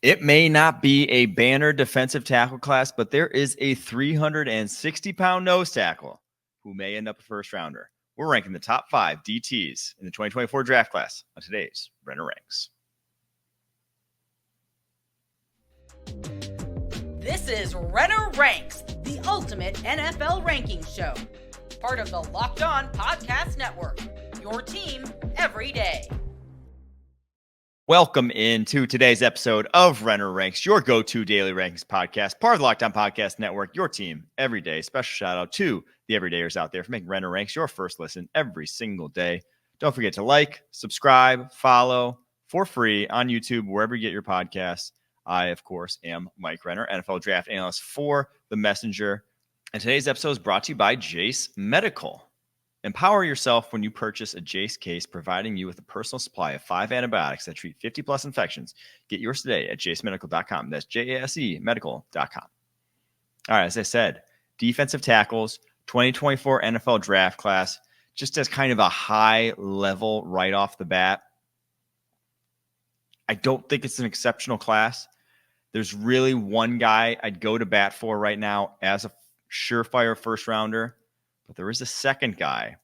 It may not be a banner defensive tackle class, but there is a 360-pound nose tackle who may end up a first rounder. We're ranking the top 5 DTs in the 2024 draft class on today's Renner Ranks. This is Renner Ranks, the ultimate NFL ranking show. Part of the Locked On Podcast Network, your team every day. Welcome into today's episode of Renner Ranks, your go-to daily rankings podcast, part of the Locked On Podcast Network, your team every day. Special shout out to the everydayers out there for making Renner Ranks your first listen every single day. Don't forget to like, subscribe, follow for free on YouTube, wherever you get your podcasts. I, of course, am Mike Renner, NFL draft analyst for The Messenger. And today's episode is brought to you by Jase Medical. Empower yourself when you purchase a Jase case, providing you with a personal supply of 5 antibiotics that treat 50-plus infections. Get yours today at jasemedical.com. That's Jase medical.com. All right, as I said, defensive tackles, 2024 NFL draft class, just as kind of a high level right off the bat. I don't think it's an exceptional class. There's really one guy I'd go to bat for right now as a surefire first rounder. But there is a second guy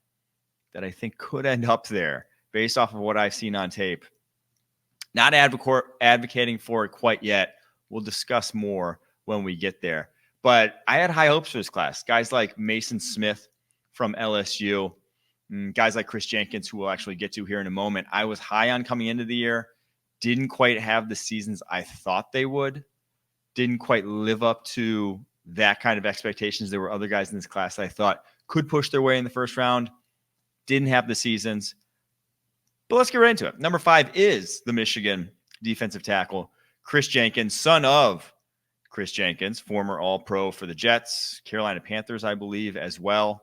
that I think could end up there based off of what I've seen on tape. Not advocating for it quite yet. We'll discuss more when we get there. But I had high hopes for this class. Guys like Mason Smith from LSU, guys like Chris Jenkins, who we'll actually get to here in a moment. I was high on coming into the year. Didn't quite have the seasons I thought they would. Didn't quite live up to that kind of expectations. There were other guys in this class that I thought could push their way in the first round. Didn't have the seasons. But let's get right into it. Number 5 is the Michigan defensive tackle, Chris Jenkins, son of Chris Jenkins, former All-Pro for the Jets, Carolina Panthers, I believe, as well.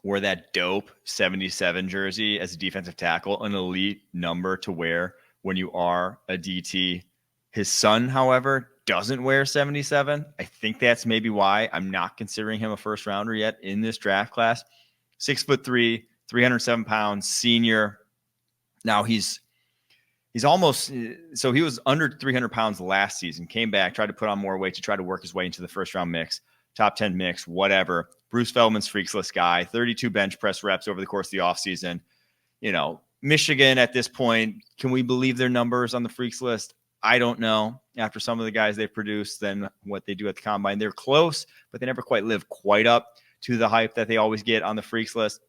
Wore that dope 77 jersey as a defensive tackle, an elite number to wear when you are a DT. His son, however, doesn't wear 77. I think that's maybe why I'm not considering him a first rounder yet in this draft class. 6'3", 307 pounds, senior. Now he's almost, so he was under 300 pounds last season, came back, tried to put on more weight to try to work his way into the first round mix, top 10 mix, whatever. Bruce Feldman's freaks list guy, 32 bench press reps over the course of the offseason. You know, Michigan at this point, can we believe their numbers on the freaks list? I don't know. After some of the guys they've produced than what they do at the combine. They're close, but they never quite live quite up to the hype that they always get on the freaks list.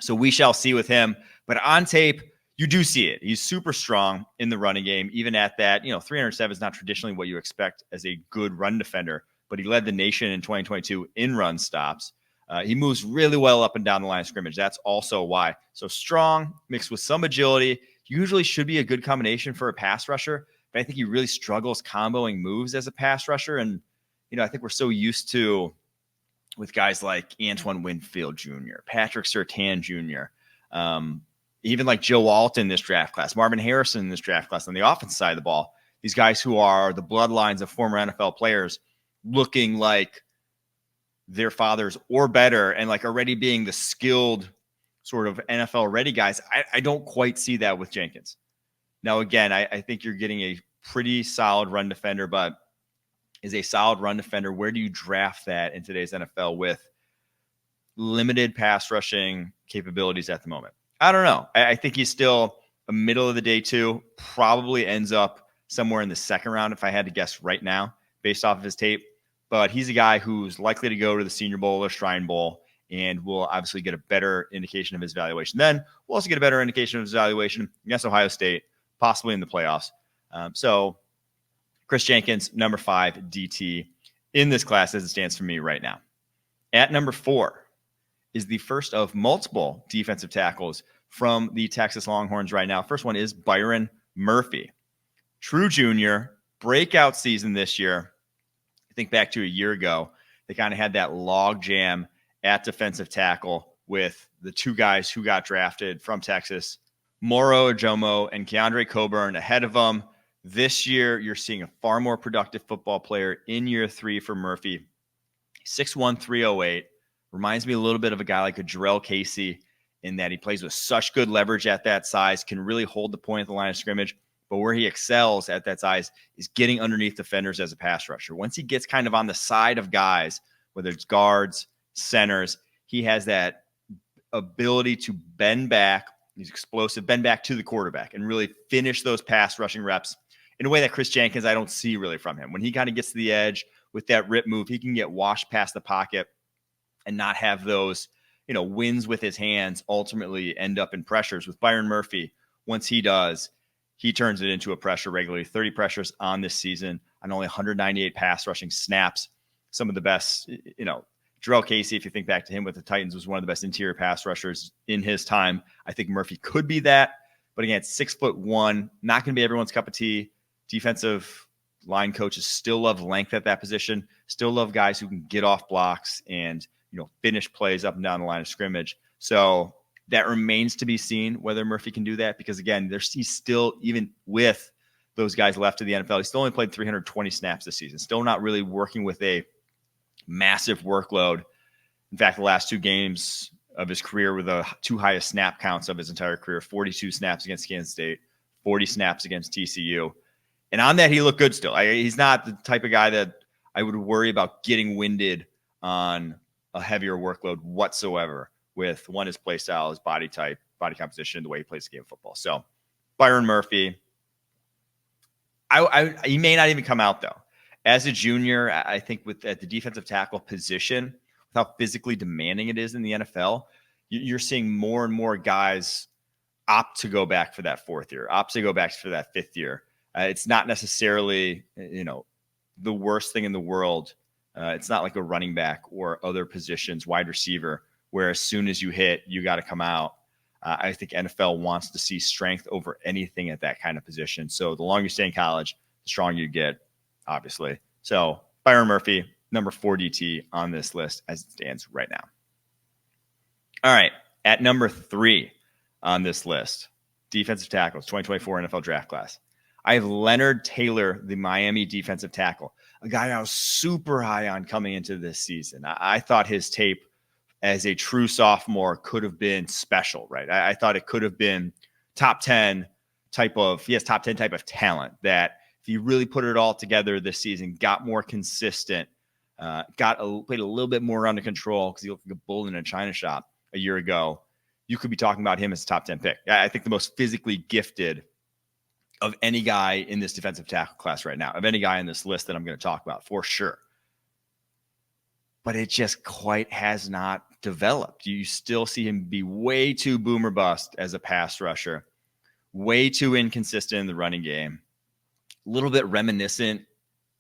So we shall see with him. But on tape, you do see it. He's super strong in the running game. Even at that, 307 is not traditionally what you expect as a good run defender, but he led the nation in 2022 in run stops. He moves really well up and down the line of scrimmage. That's also why. So strong, mixed with some agility, usually should be a good combination for a pass rusher. But I think he really struggles comboing moves as a pass rusher. And, I think we're so used to, with guys like Antoine Winfield Jr., Patrick Surtain Jr., even like Joe Alt in this draft class, Marvin Harrison in this draft class on the offensive side of the ball. These guys who are the bloodlines of former NFL players looking like their fathers or better and like already being the skilled sort of NFL ready guys. I don't quite see that with Jenkins. Now, again, I think you're getting a pretty solid run defender, but is a solid run defender, where do you draft that in today's NFL with limited pass rushing capabilities at the moment? I don't know. I think he's still a middle of the day 2, probably ends up somewhere in the second round if I had to guess right now based off of his tape. But he's a guy who's likely to go to the Senior Bowl or Shrine Bowl, and we'll obviously get a better indication of his valuation. Then we'll also get a better indication of his valuation against Ohio State, possibly in the playoffs. So Chris Jenkins, number 5 DT in this class as it stands for me right now. At number 4 is the first of multiple defensive tackles from the Texas Longhorns right now. First one is Byron Murphy. True junior, breakout season this year. I think back to a year ago, they kind of had that log jam at defensive tackle with the 2 guys who got drafted from Texas, Moro Ojomo and Keandre Coburn ahead of them. This year, you're seeing a far more productive football player in year 3 for Murphy. 6'1", 308. Reminds me a little bit of a guy like a Jarrell Casey in that he plays with such good leverage at that size, can really hold the point at the line of scrimmage, But where he excels at that size is getting underneath defenders as a pass rusher. Once he gets kind of on the side of guys, whether it's guards, centers, he has that ability to bend back. He's explosive, bend back to the quarterback and really finish those pass rushing reps in a way that Chris Jenkins, I don't see really from him. When he kind of gets to the edge with that rip move, he can get washed past the pocket and not have those, wins with his hands ultimately end up in pressures. With Byron Murphy, once he does, he turns it into a pressure regularly. 30 pressures on this season on only 198 pass rushing snaps. Some of the best, Jarrell Casey, if you think back to him with the Titans, was one of the best interior pass rushers in his time. I think Murphy could be that. But again, 6'1", not going to be everyone's cup of tea. Defensive line coaches still love length at that position, still love guys who can get off blocks and, finish plays up and down the line of scrimmage. So that remains to be seen whether Murphy can do that, because again, he's still, even with those guys left to the NFL, he's still only played 320 snaps this season, still not really working with a massive workload. In fact, the last 2 games of his career were the 2 highest snap counts of his entire career: 42 snaps against Kansas State, 40 snaps against TCU. And on that, he looked good still. He's not the type of guy that I would worry about getting winded on a heavier workload whatsoever with his play style, his body type, body composition, the way he plays the game of football. So Byron Murphy, he may not even come out though. As a junior, I think at the defensive tackle position, with how physically demanding it is in the NFL, you're seeing more and more guys opt to go back for that 4th year, opt to go back for that 5th year. It's not necessarily, the worst thing in the world. It's not like a running back or other positions, wide receiver, where as soon as you hit, you got to come out. I think NFL wants to see strength over anything at that kind of position. So the longer you stay in college, the stronger you get, obviously. So Byron Murphy, number 4 DT on this list as it stands right now. All right, at number 3 on this list, defensive tackles, 2024 NFL draft class. I have Leonard Taylor, the Miami defensive tackle, a guy I was super high on coming into this season. I thought his tape as a true sophomore could have been special, right? I thought it could have been top 10 type of talent that if he really put it all together this season, got more consistent, played a little bit more under control because he looked like a bull in a china shop a year ago, you could be talking about him as a top 10 pick. I think the most physically gifted of any guy in this defensive tackle class right now, of any guy in this list that I'm going to talk about for sure. But it just quite has not developed. You still see him be way too boomer bust as a pass rusher, way too inconsistent in the running game, a little bit reminiscent,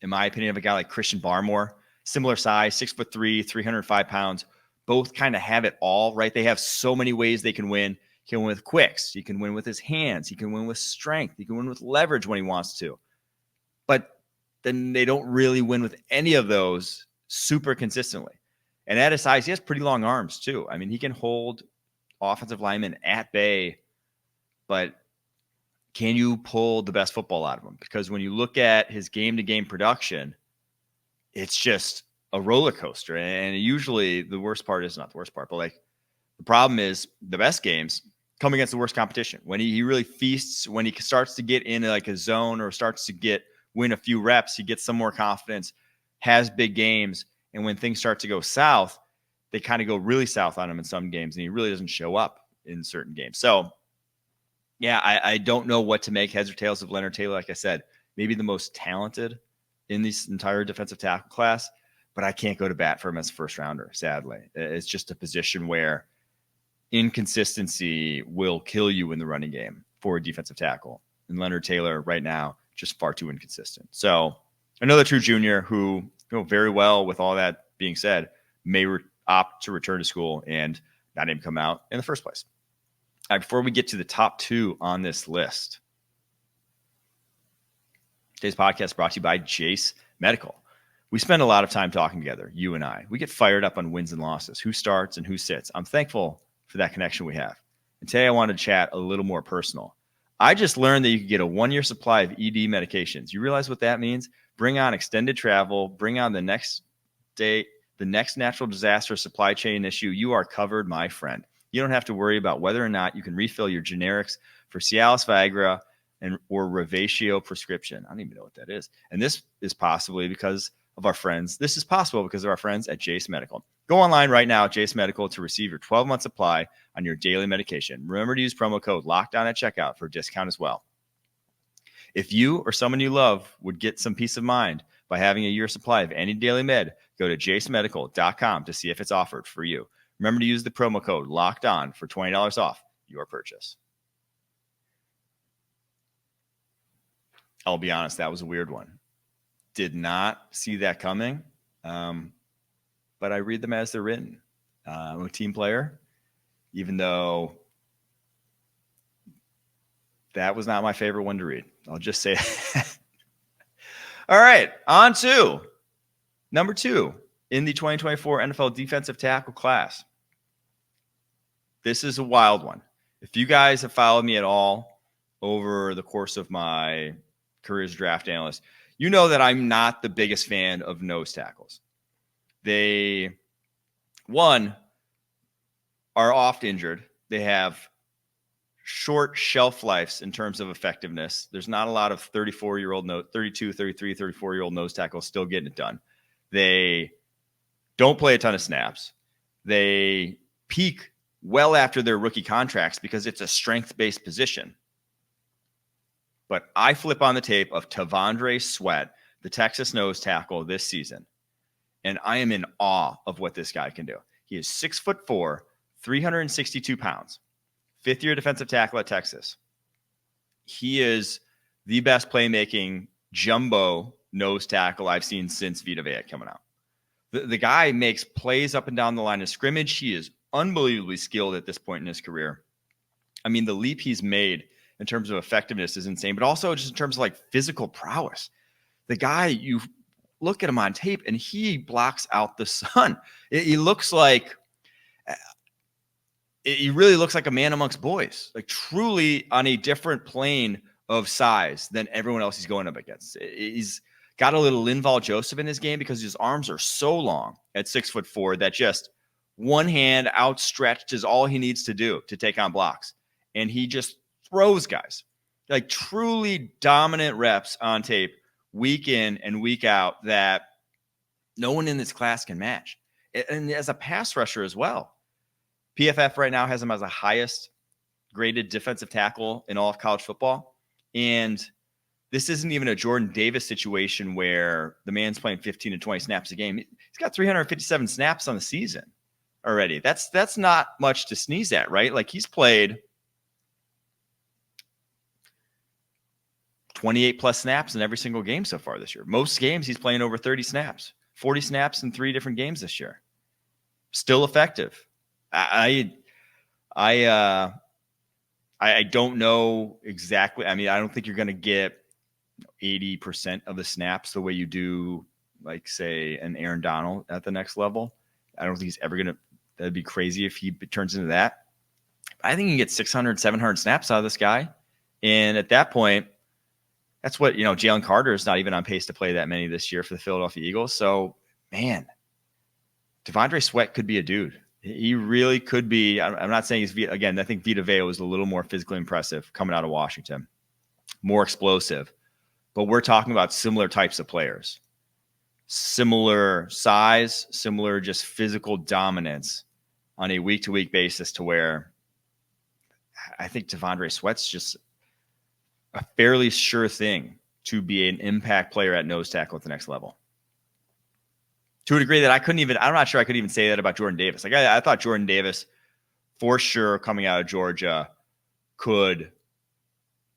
in my opinion, of a guy like Christian Barmore, similar size, 6'3", 305 pounds, both kind of have it all, right? They have so many ways they can win. He can win with quicks. He can win with his hands. He can win with strength. He can win with leverage when he wants to. But then they don't really win with any of those super consistently. And at his size, he has pretty long arms too. I mean, he can hold offensive linemen at bay, but can you pull the best football out of him? Because when you look at his game-to-game production, it's just a roller coaster. And usually the worst part is not the worst part, but like the problem is the best games come against the worst competition. When he really feasts, when he starts to get in like a zone or starts to win a few reps, he gets some more confidence, has big games. And when things start to go south, they kind of go really south on him in some games, and he really doesn't show up in certain games. So yeah, I don't know what to make, heads or tails, of Leonard Taylor. Like I said, maybe the most talented in this entire defensive tackle class, but I can't go to bat for him as a first rounder, sadly. It's just a position where inconsistency will kill you in the running game for a defensive tackle. And Leonard Taylor right now, just far too inconsistent. So another true junior who, very well, with all that being said, may opt to return to school and not even come out in the first place. All right, before we get to the top 2 on this list, today's podcast is brought to you by Jase Medical. We spend a lot of time talking together, you and I. We get fired up on wins and losses, who starts and who sits. I'm thankful for that connection we have. And today I want to chat a little more personal. I just learned that you can get a 1-year supply of ED medications. You realize what that means? Bring on extended travel, bring on the next natural disaster supply chain issue. You are covered, my friend. You don't have to worry about whether or not you can refill your generics for Cialis, Viagra, or Revatio prescription. I don't even know what that is. And this is possibly because of our friends. This is possible because of our friends at Jase Medical. Go online right now at Jase Medical to receive your 12-month supply on your daily medication. Remember to use promo code LOCKEDON at checkout for a discount as well. If you or someone you love would get some peace of mind by having a year supply of any daily med, go to jasemedical.com to see if it's offered for you. Remember to use the promo code LOCKEDON for $20 off your purchase. I'll be honest, that was a weird one. Did not see that coming, but I read them as they're written. I'm a team player, even though that was not my favorite one to read. I'll just say that. All right, on to number 2 in the 2024 NFL defensive tackle class. This is a wild one. If you guys have followed me at all over the course of my career as a draft analyst, you know that I'm not the biggest fan of nose tackles. They, one, are oft injured. They have short shelf lives in terms of effectiveness. There's not a lot of 32, 33, 34-year-old nose tackles still getting it done. They don't play a ton of snaps. They peak well after their rookie contracts because it's a strength-based position. But I flip on the tape of T'Vondre Sweat, the Texas nose tackle this season, and I am in awe of what this guy can do. He is 6'4", 362 pounds, fifth-year defensive tackle at Texas. He is the best playmaking jumbo nose tackle I've seen since Vita Vea coming out. The guy makes plays up and down the line of scrimmage. He is unbelievably skilled at this point in his career. I mean, the leap he's made in terms of effectiveness is insane, but also just in terms of like physical prowess. The guy, you look at him on tape and he blocks out the sun. He looks like, he really looks like a man amongst boys, like truly on a different plane of size than everyone else he's going up against. He's got a little Linval Joseph in his game because his arms are so long at 6'4" that just one hand outstretched is all he needs to do to take on blocks. And he just throws guys, like truly dominant reps on tape week in and week out that no one in this class can match. And as a pass rusher as well. PFF right now has him as the highest graded defensive tackle in all of college football. And this isn't even a Jordan Davis situation where the man's playing 15 to 20 snaps a game. He's got 357 snaps on the season already. That's not much to sneeze at, right? Like he's played 28 plus snaps in every single game so far this year. Most games he's playing over 30 snaps, 40 snaps in 3 different games this year. Still effective. I don't know exactly. I mean, I don't think you're going to get 80% of the snaps the way you do, like say an Aaron Donald at the next level. I don't think he's ever going to, that'd be crazy if he turns into that. I think you can get 600, 700 snaps out of this guy. And at that point, that's what, Jalen Carter is not even on pace to play that many this year for the Philadelphia Eagles. So, man, T'Vondre Sweat could be a dude. He really could be. I'm not saying again, I think Vita Vea was a little more physically impressive coming out of Washington, more explosive. But we're talking about similar types of players, similar size, similar just physical dominance on a week-to-week basis to where I think T'Vondre Sweat's just a fairly sure thing to be an impact player at nose tackle at the next level. To a degree that I'm not sure I could even say that about Jordan Davis. Like I thought Jordan Davis, for sure, coming out of Georgia, could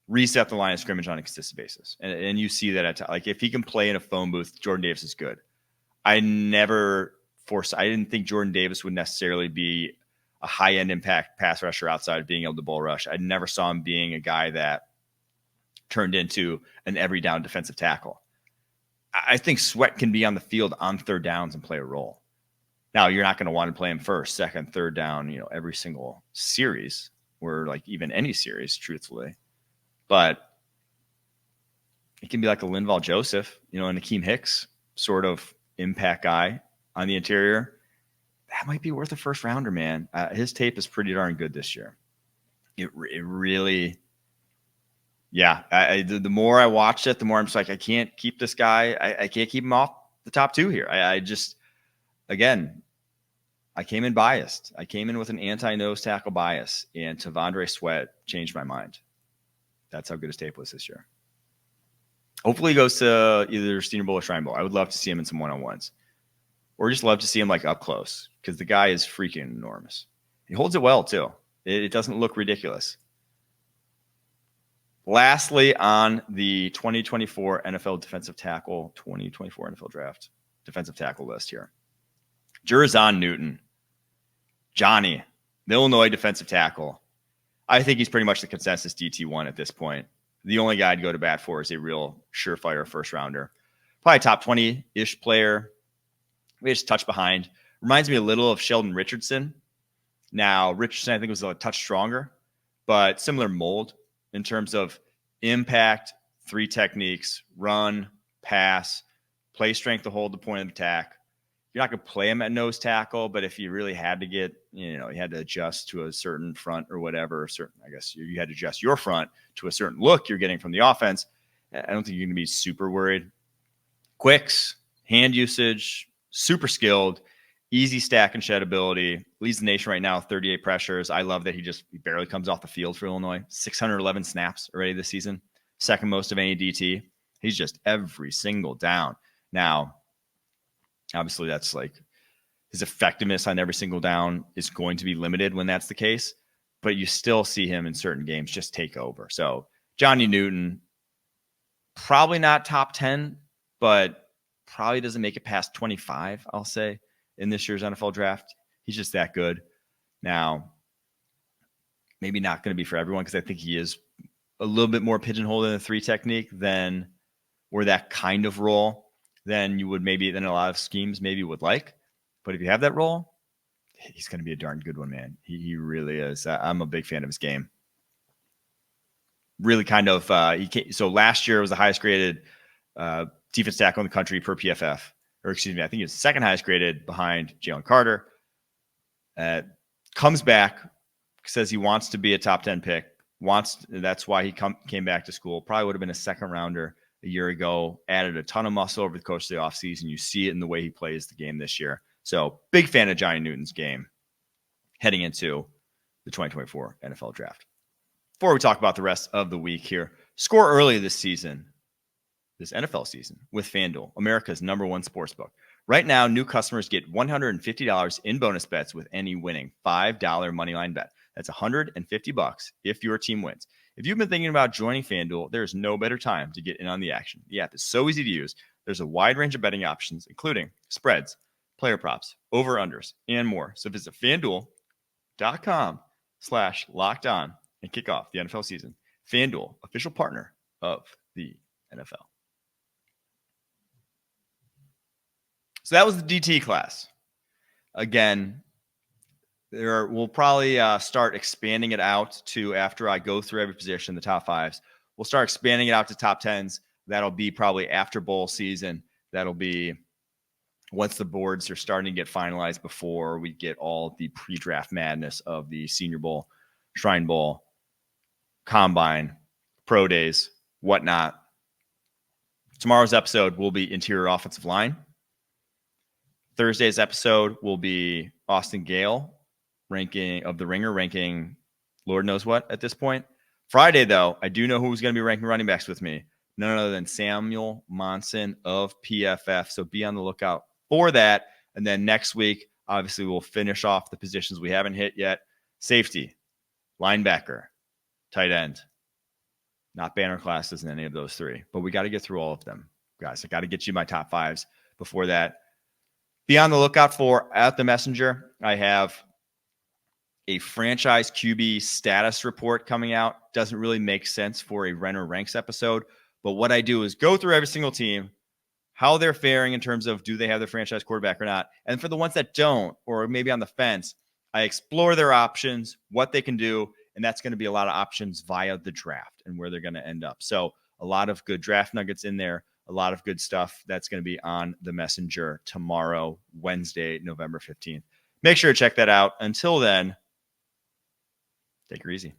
reset the line of scrimmage on a consistent basis. And you see that like if he can play in a phone booth, Jordan Davis is good. I didn't think Jordan Davis would necessarily be a high-end impact pass rusher outside of being able to bull rush. I never saw him being a guy that turned into an every down defensive tackle. I think Sweat can be on the field on third downs and play a role. Now, you're not going to want to play him first, second, third down, every single series or like even any series, truthfully. But it can be like a Linval Joseph, and Akeem Hicks sort of impact guy on the interior. That might be worth a first rounder, man. His tape is pretty darn good this year. It really Yeah, the more I watched it, the more I'm just like, I can't keep this guy. I can't keep him off the top two here. I just, again, I came in biased. I came in with an anti-nose tackle bias, and Tavondre Sweat changed my mind. That's how good his tape was this year. Hopefully he goes to either Senior Bowl or Shrine Bowl. I would love to see him in some one-on-ones. Or just love to see him like up close, because the guy is freaking enormous. He holds it well, too. It doesn't look ridiculous. Lastly, on the 2024 NFL defensive tackle, 2024 NFL draft defensive tackle list here. Jerzon Newton. Johnny, the Illinois defensive tackle. I think he's pretty much the consensus DT1 at this point. The only guy I'd go to bat for is a real surefire first rounder. Probably top 20-ish player. Maybe just a touch behind. Reminds me a little of Sheldon Richardson. Now, Richardson, I think, was a touch stronger, but similar mold in terms of impact, 3 techniques, run, pass, play strength to hold the point of attack. You're not going to play him at nose tackle, but if you really had to get, you had to adjust to a certain front or whatever, I guess you had to adjust your front to a certain look you're getting from the offense. I don't think you're going to be super worried. Quicks, hand usage, super skilled, easy stack and shed ability. Leads the nation right now, 38 pressures. I love that he barely comes off the field for Illinois. 611 snaps already this season. Second most of any DT. He's just every single down. Now, obviously, that's like his effectiveness on every single down is going to be limited when that's the case, but you still see him in certain games just take over. So Johnny Newton, probably not top 10, but probably doesn't make it past 25, I'll say, in this year's NFL draft. He's just that good. Now, maybe not going to be for everyone, because I think he is a little bit more pigeonholed in the 3 technique or that kind of role than you would maybe, than a lot of schemes maybe would like. But if you have that role, he's going to be a darn good one, man. He really is. I'm a big fan of his game. Really kind of, so last year was the highest graded defense tackle in the country per PFF. Or excuse me, I think he was second highest graded behind Jalen Carter. Comes back, says he wants to be a top 10 pick. That's why he came back to school. Probably would have been a second rounder a year ago. Added a ton of muscle over the course of the offseason. You see it in the way he plays the game this year. So big fan of Johnny Newton's game heading into the 2024 NFL draft. Before we talk about the rest of the week here, score early this NFL season with FanDuel, America's #1 sportsbook. Right now, new customers get $150 in bonus bets with any winning $5 moneyline bet. That's $150 if your team wins. If you've been thinking about joining FanDuel, there's no better time to get in on the action. The app is so easy to use. There's a wide range of betting options, including spreads, player props, over-unders, and more. So visit FanDuel.com/lockedon and kick off the NFL season. FanDuel, official partner of the NFL. So that was the DT class. Again, we'll probably start expanding it out to, after I go through every position, the top 5s. We'll start expanding it out to top 10s. That'll be probably after bowl season. That'll be once the boards are starting to get finalized, before we get all the pre-draft madness of the Senior Bowl, Shrine Bowl, Combine, Pro Days, whatnot. Tomorrow's episode will be interior offensive line. Thursday's episode will be Austin Gale, ranking of the Ringer, ranking Lord knows what at this point. Friday, though, I do know who's going to be ranking running backs with me. None other than Samuel Monson of PFF. So be on the lookout for that. And then next week, obviously, we'll finish off the positions we haven't hit yet. Safety, linebacker, tight end. Not banner classes in any of those 3, but we got to get through all of them, guys. I got to get you my top 5s before that. Be on the lookout for, at the Messenger, I have a franchise QB status report coming out. Doesn't really make sense for a Renner Ranks episode, but what I do is go through every single team, how they're faring in terms of, do they have their franchise quarterback or not? And for the ones that don't, or maybe on the fence, I explore their options, what they can do, and that's going to be a lot of options via the draft and where they're going to end up. So a lot of good draft nuggets in there. A lot of good stuff that's going to be on the Messenger tomorrow, Wednesday, November 15th. Make sure to check that out. Until then, take her easy.